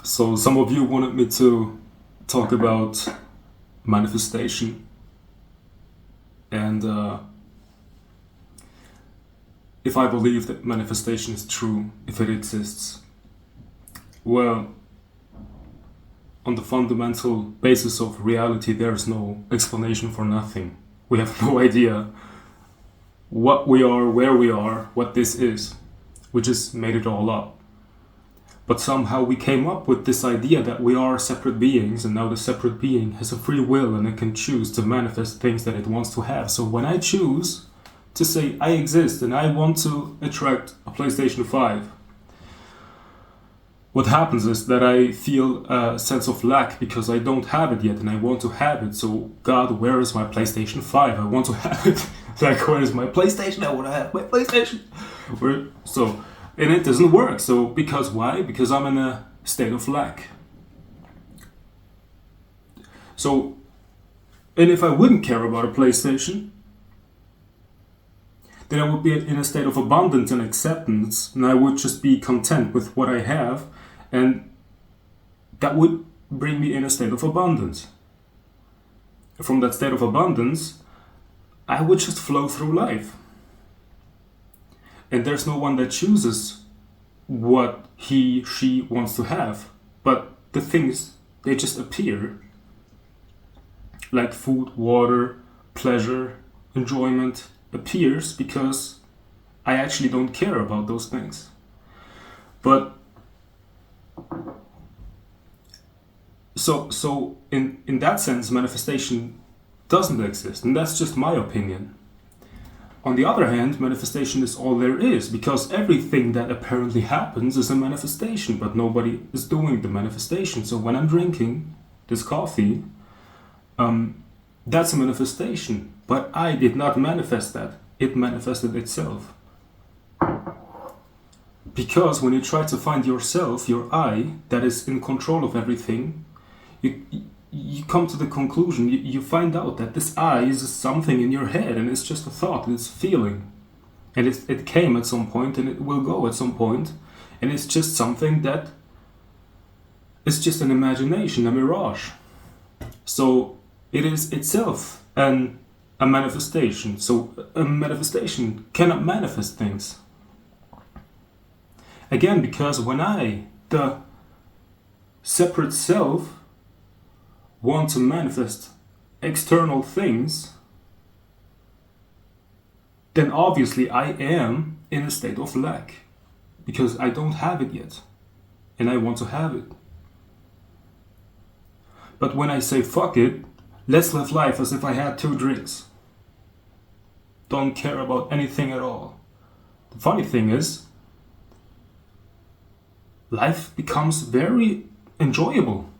So some of you wanted me to talk about manifestation and if I believe that manifestation is true, if it exists. Well, on the fundamental basis of reality, there is no explanation for nothing. We have no idea what we are, where we are, what this is. We just made it all up. But somehow we came up with this idea that we are separate beings, and now the separate being has a free will and it can choose to manifest things that it wants to have. So when I choose to say I exist and I want to attract a PlayStation 5, what happens is that I feel a sense of lack because I don't have it yet and I want to have it. So, God, where is my PlayStation 5? I want to have it. Like, where is my PlayStation? I want to have my PlayStation. And it doesn't work. So, because why? Because I'm in a state of lack. So, and if I wouldn't care about a PlayStation, then I would be in a state of abundance and acceptance, and I would just be content with what I have, and that would bring me in a state of abundance. From that state of abundance, I would just flow through life. And there's no one that chooses what he, she wants to have, but the things, they just appear. Like food, water, pleasure, enjoyment appears because I actually don't care about those things. But so in that sense, manifestation doesn't exist, and that's just my opinion. On the other hand, manifestation is all there is, because everything that apparently happens is a manifestation, but nobody is doing the manifestation. So when I'm drinking this coffee, that's a manifestation, but I did not manifest that. It manifested itself. Because when you try to find yourself, your I, that is in control of everything, you come to the conclusion, you find out that this I is something in your head, and it's just a thought, it's a feeling. And it came at some point, and it will go at some point, and it's just something that is just an imagination, a mirage. So it is itself a manifestation. So a manifestation cannot manifest things. Again, because when I, the separate self, want to manifest external things, then obviously I am in a state of lack, because I don't have it yet, and I want to have it. But when I say fuck it, let's live life as if I had 2 drinks, don't care about anything at all, the funny thing is, life becomes very enjoyable.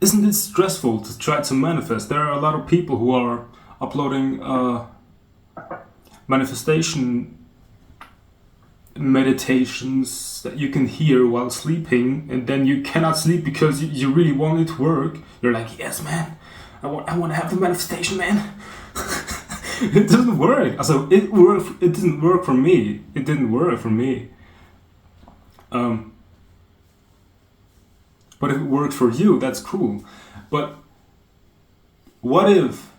Isn't it stressful to try to manifest? There are a lot of people who are uploading manifestation meditations that you can hear while sleeping, and then you cannot sleep because you really want it to work. You're like, yes, man, I want to have the manifestation, man. It doesn't work. So it didn't work for me. It didn't work for me. But if it worked for you, that's cool. But what if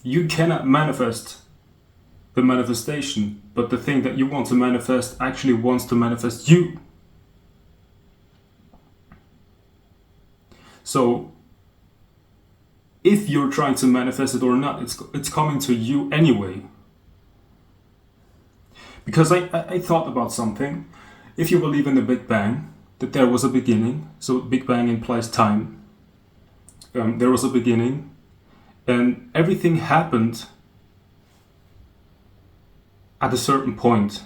you cannot manifest the manifestation, but the thing that you want to manifest actually wants to manifest you? So if you're trying to manifest it or not, it's coming to you anyway. Because I thought about something. If you believe in the Big Bang, that there was a beginning, so Big Bang implies time. There was a beginning, and everything happened at a certain point.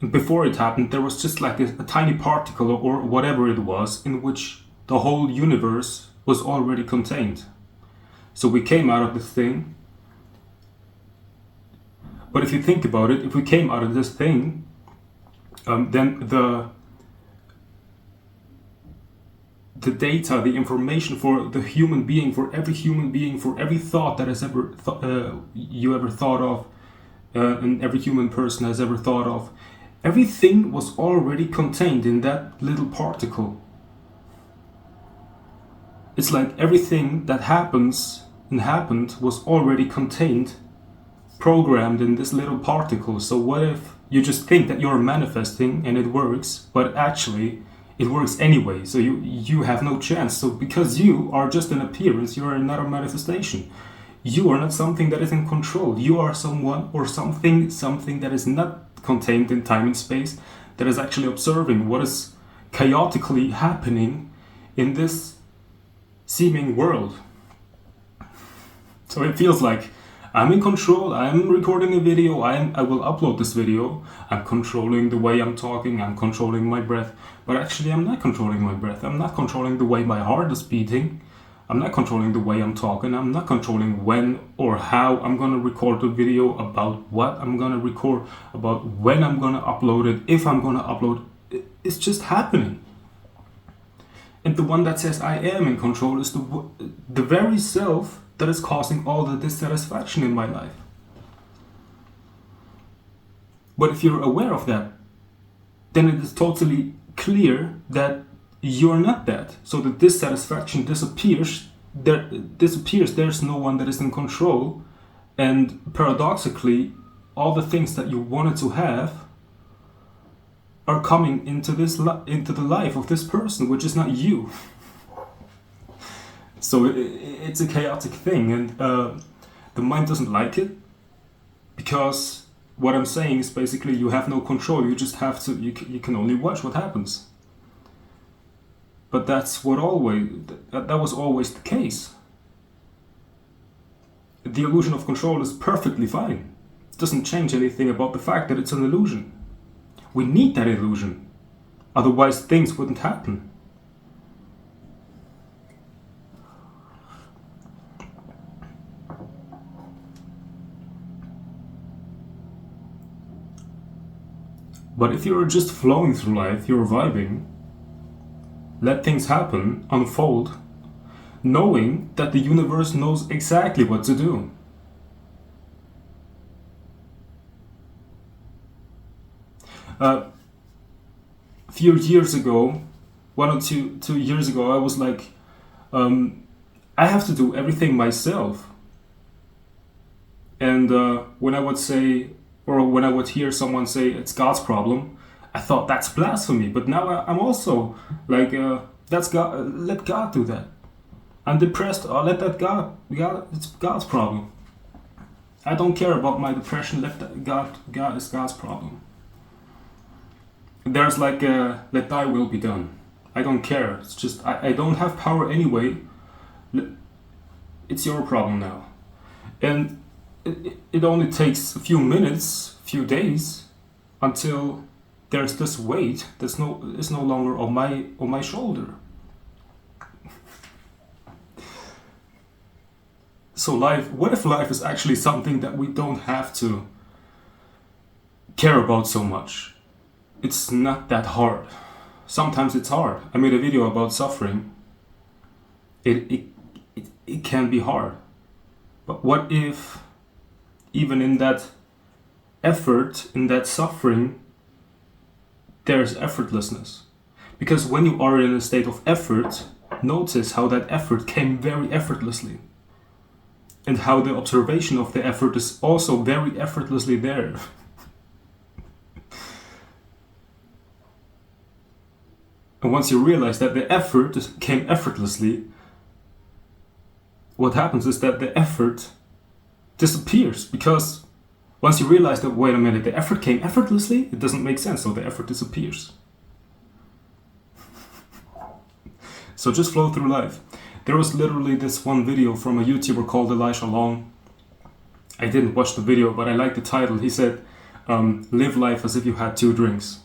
And before it happened, there was just like a tiny particle or whatever it was in which the whole universe was already contained. So we came out of this thing. But if you think about it, if we came out of this thing, then the data, the information for the human being, for every thought that has ever you ever thought of, and every human person has ever thought of, everything was already contained in that little particle. It's like everything that happens and happened was already contained, programmed in this little particle. So what if you just think that you're manifesting and it works, but actually it works anyway, so you have no chance. So because you are just an appearance, you are not a manifestation. You are not something that is in control. You are someone or something that is not contained in time and space, that is actually observing what is chaotically happening in this seeming world. So it feels like I'm in control, I'm recording a video, I will upload this video, I'm controlling the way I'm talking, I'm controlling my breath, but actually I'm not controlling my breath, I'm not controlling the way my heart is beating, I'm not controlling the way I'm talking, I'm not controlling when or how I'm gonna record the video, about what I'm gonna record, about when I'm gonna upload it, if I'm gonna upload it. It's just happening. And the one that says I am in control is the very self that is causing all the dissatisfaction in my life. But if you're aware of that, then it is totally clear that you're not that. So the dissatisfaction disappears. There's no one that is in control, and paradoxically, all the things that you wanted to have are coming into the life of this person, which is not you. So it's a chaotic thing, and the mind doesn't like it, because what I'm saying is basically you have no control. You just have to. You can only watch what happens. But that was always the case. The illusion of control is perfectly fine. It doesn't change anything about the fact that it's an illusion. We need that illusion, otherwise things wouldn't happen. But if you're just flowing through life, you're vibing, let things happen, unfold, knowing that the universe knows exactly what to do. A few years ago, 2 years ago, I was like, I have to do everything myself. And when I would say, or when I would hear someone say it's God's problem, I thought that's blasphemy. But now I'm also like, that's God. Let God do that. I'm depressed. Let that God. It's God's problem. I don't care about my depression. God is God's problem. There's like let thy will be done. I don't care. It's just I don't have power anyway. It's your problem now. And it only takes a few minutes, few days, until there's this weight that's no longer on my shoulder. So what if life is actually something that we don't have to care about so much? It's not that hard. Sometimes it's hard. I made a video about suffering. It can be hard. But what if even in that effort, in that suffering, there's effortlessness? Because when you are in a state of effort, notice how that effort came very effortlessly. And how the observation of the effort is also very effortlessly there. And once you realize that the effort came effortlessly, what happens is that the effort disappears, because once you realize that, wait a minute, the effort came effortlessly, it doesn't make sense, so the effort disappears. So just flow through life. There was literally this one video from a YouTuber called Elijah Long. I didn't watch the video, but I liked the title. He said, live life as if you had 2 drinks.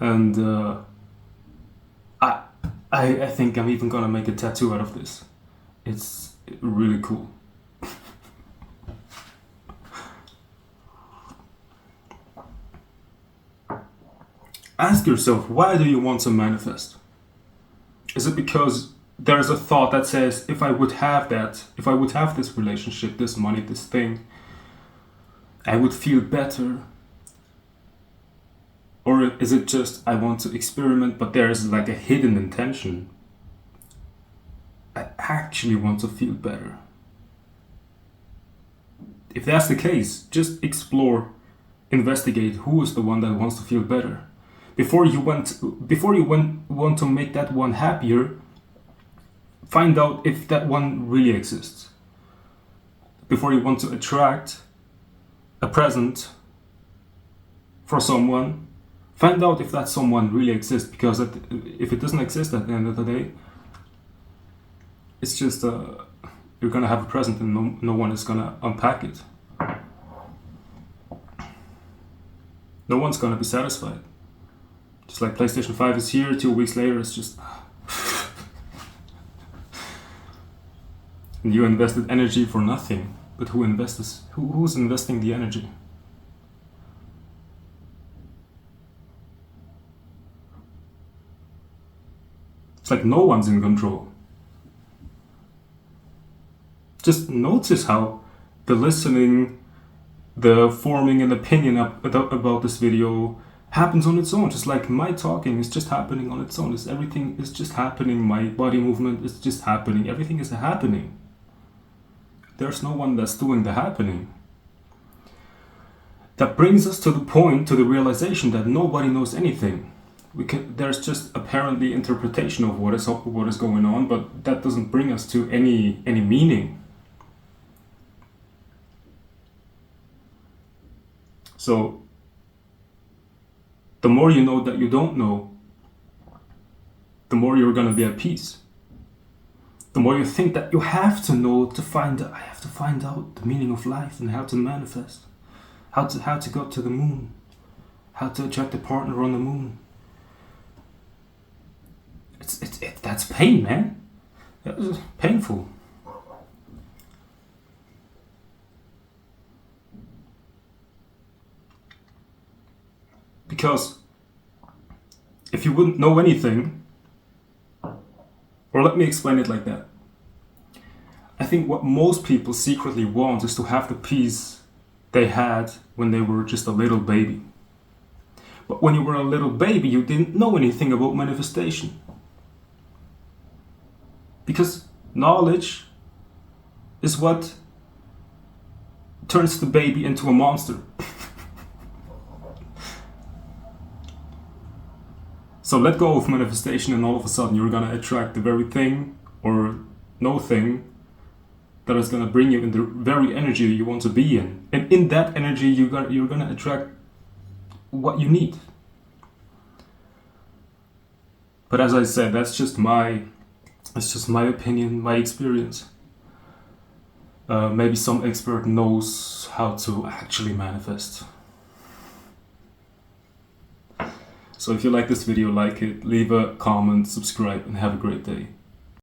And I think I'm even gonna make a tattoo out of this. It's really cool. Ask yourself, why do you want to manifest? Is it because there's a thought that says, if I would have that, if I would have this relationship, this money, this thing, I would feel better? Or is it just, I want to experiment, but there is like a hidden intention? I actually want to feel better. If that's the case, just explore, investigate who is the one that wants to feel better. Before you want to make that one happier, find out if that one really exists. Before you want to attract a present for someone, find out if that someone really exists, because if it doesn't exist at the end of the day, it's just you're gonna have a present and no one is gonna unpack it. No one's gonna be satisfied. Just like PlayStation 5 is here, 2 weeks later it's just... and you invested energy for nothing. But who's investing the energy? It's like no one's in control. Just notice how the listening, the forming an opinion about this video happens on its own. Just like my talking is just happening on its own. Everything is just happening. My body movement is just happening. Everything is happening. There's no one that's doing the happening. That brings us to the point, to the realization that nobody knows anything. There's just apparently interpretation of what is going on, but that doesn't bring us to any meaning. So, the more you know that you don't know, the more you're gonna be at peace. The more you think that you have to know I have to find out the meaning of life and how to manifest, how to go to the moon, how to attract a partner on the moon. That's pain, man. That's painful. Because if you wouldn't know anything, or let me explain it like that. I think what most people secretly want is to have the peace they had when they were just a little baby. But when you were a little baby, you didn't know anything about manifestation. Because knowledge is what turns the baby into a monster. So let go of manifestation and all of a sudden you're gonna attract the very thing or no thing that is gonna bring you in the very energy you want to be in. And in that energy you're gonna attract what you need. But as I said, that's just my opinion, my experience. Maybe some expert knows how to actually manifest. So if you like this video, like it, leave a comment, subscribe, and have a great day.